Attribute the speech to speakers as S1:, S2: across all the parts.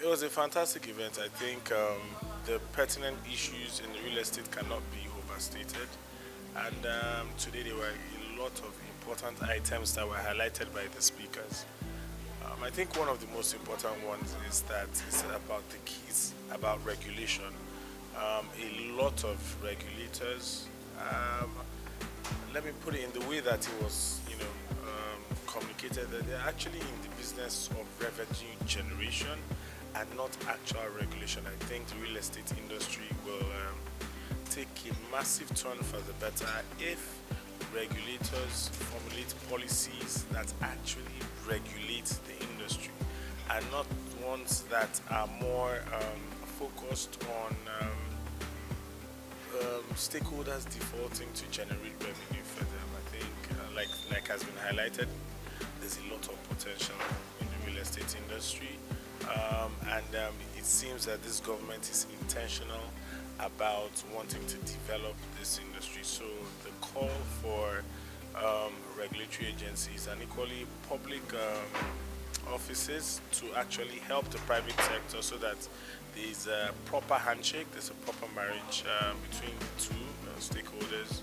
S1: It was a fantastic event. I think the pertinent issues in real estate cannot be overstated. And today there were a lot of important items that were highlighted by the speakers. I think one of the most important ones is that it's about the keys, about regulation. A lot of regulators, um, let me put it in the way that it was, communicated, that they're actually in the business of revenue generation and not actual regulation. I think the real estate industry will take a massive turn for the better if regulators formulate policies that actually regulate the industry and not ones that are more focused on stakeholders defaulting to generate revenue for them. I think, like has been highlighted, there's a lot of potential in the real estate industry, and it seems that this government is intentional about wanting to develop this industry. So the call for regulatory agencies and equally public offices to actually help the private sector so that there's a proper handshake, there's a proper marriage between the two stakeholders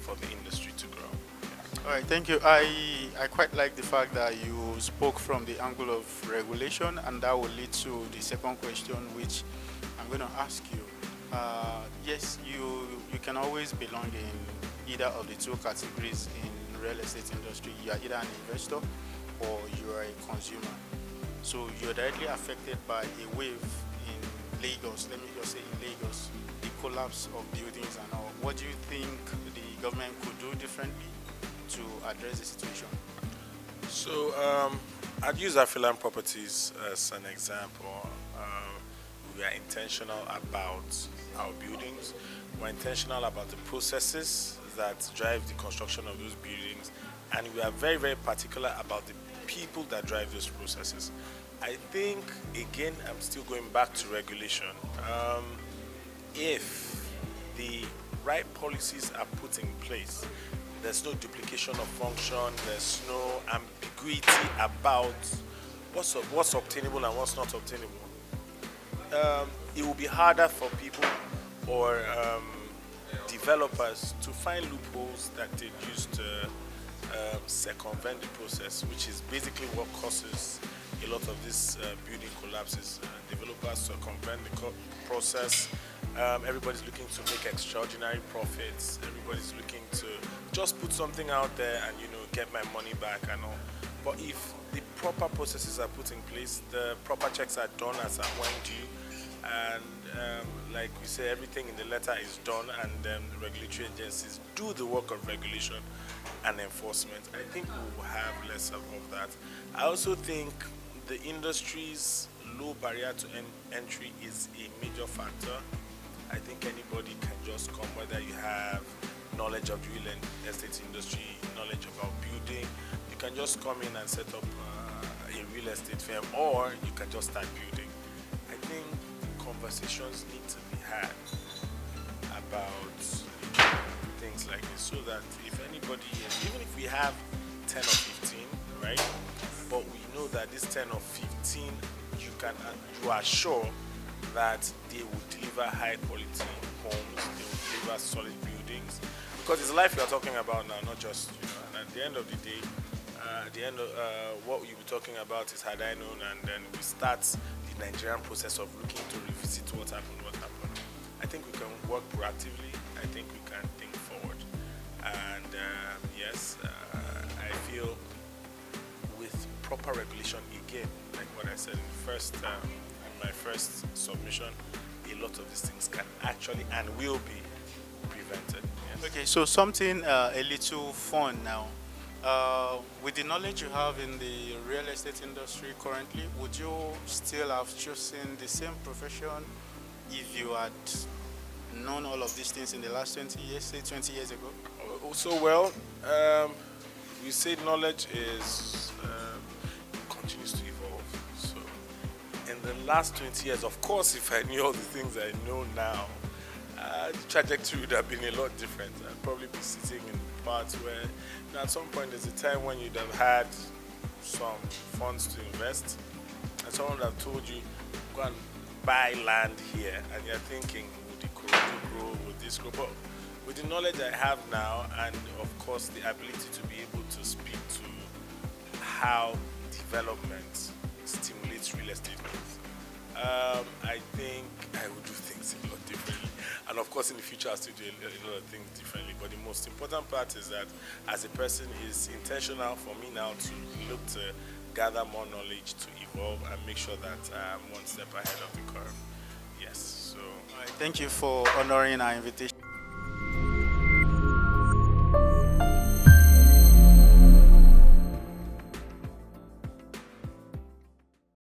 S1: for the industry to grow.
S2: All right, thank you. I quite like the fact that you spoke from the angle of regulation, and that will lead to the second question, which I'm going to ask you. Yes, you can always belong in either of the two categories in real estate industry. You are either an investor or you are a consumer. So you're directly affected by a wave in Lagos. Let me just say in Lagos, the collapse of buildings and all. What do you think the government could do differently to address the situation?
S1: So I'd use Afriland properties as an example. We are intentional about our buildings. We're intentional about the processes that drive the construction of those buildings, and we are very, very particular about the people that drive those processes. I think, again, I'm still going back to regulation. If the right policies are put in place, there's no duplication of function, there's no ambiguity about what's obtainable and what's not obtainable. It will be harder for people or developers to find loopholes that they use to circumvent the process, which is basically what causes a lot of these building collapses. Developers circumvent the process. Everybody's looking to make extraordinary profits. Everybody's looking to just put something out there and get my money back and all. But if the proper processes are put in place, the proper checks are done as and when due, and like we say, everything in the letter is done, and then the regulatory agencies do the work of regulation and enforcement, I think we will have less of that. I also think the industry's low barrier to entry is a major factor. I think anybody can just come, whether you have knowledge of the real estate industry, knowledge about building, you can just come in and set up a real estate firm, or you can just start building. I think conversations need to be had about things like this, so that if anybody, even if we have 10 or 15, right, but we know that this 10 or 15, you are sure that they will deliver high quality homes, they will deliver solid buildings, because it's life you are talking about now, not just, and at the end of the day, what we'll be talking about is had I known, and then we start the Nigerian process of looking to revisit what happened. I think we can work proactively. I think we can think forward. And yes, I feel with proper regulation, again, like what I said in my first submission, a lot of these things can actually and will be prevented. Yes.
S2: Okay, so something a little fun now. With the knowledge you have in the real estate industry currently, would you still have chosen the same profession if you had known all of these things in the last 20 years, say 20 years ago?
S1: We say knowledge continues to evolve. So in the last 20 years, of course, if I knew all the things I know now, the trajectory would have been a lot different. I'd probably be sitting in parts where, at some point, there's a time when you'd have had some funds to invest, and someone would have told you, go and buy land here, and you're thinking, would the Kurudu grow, would this grow? But with the knowledge I have now, and of course the ability to be able to speak to how development stimulates real estate growth, I think I would do things a lot differently. And of course, in the future, I'll still do a lot of things differently. But the most important part is that as a person, it's intentional for me now to look to gather more knowledge, to evolve, and make sure that I'm one step ahead of the curve. Yes. So,
S2: All right, thank you for honoring our invitation.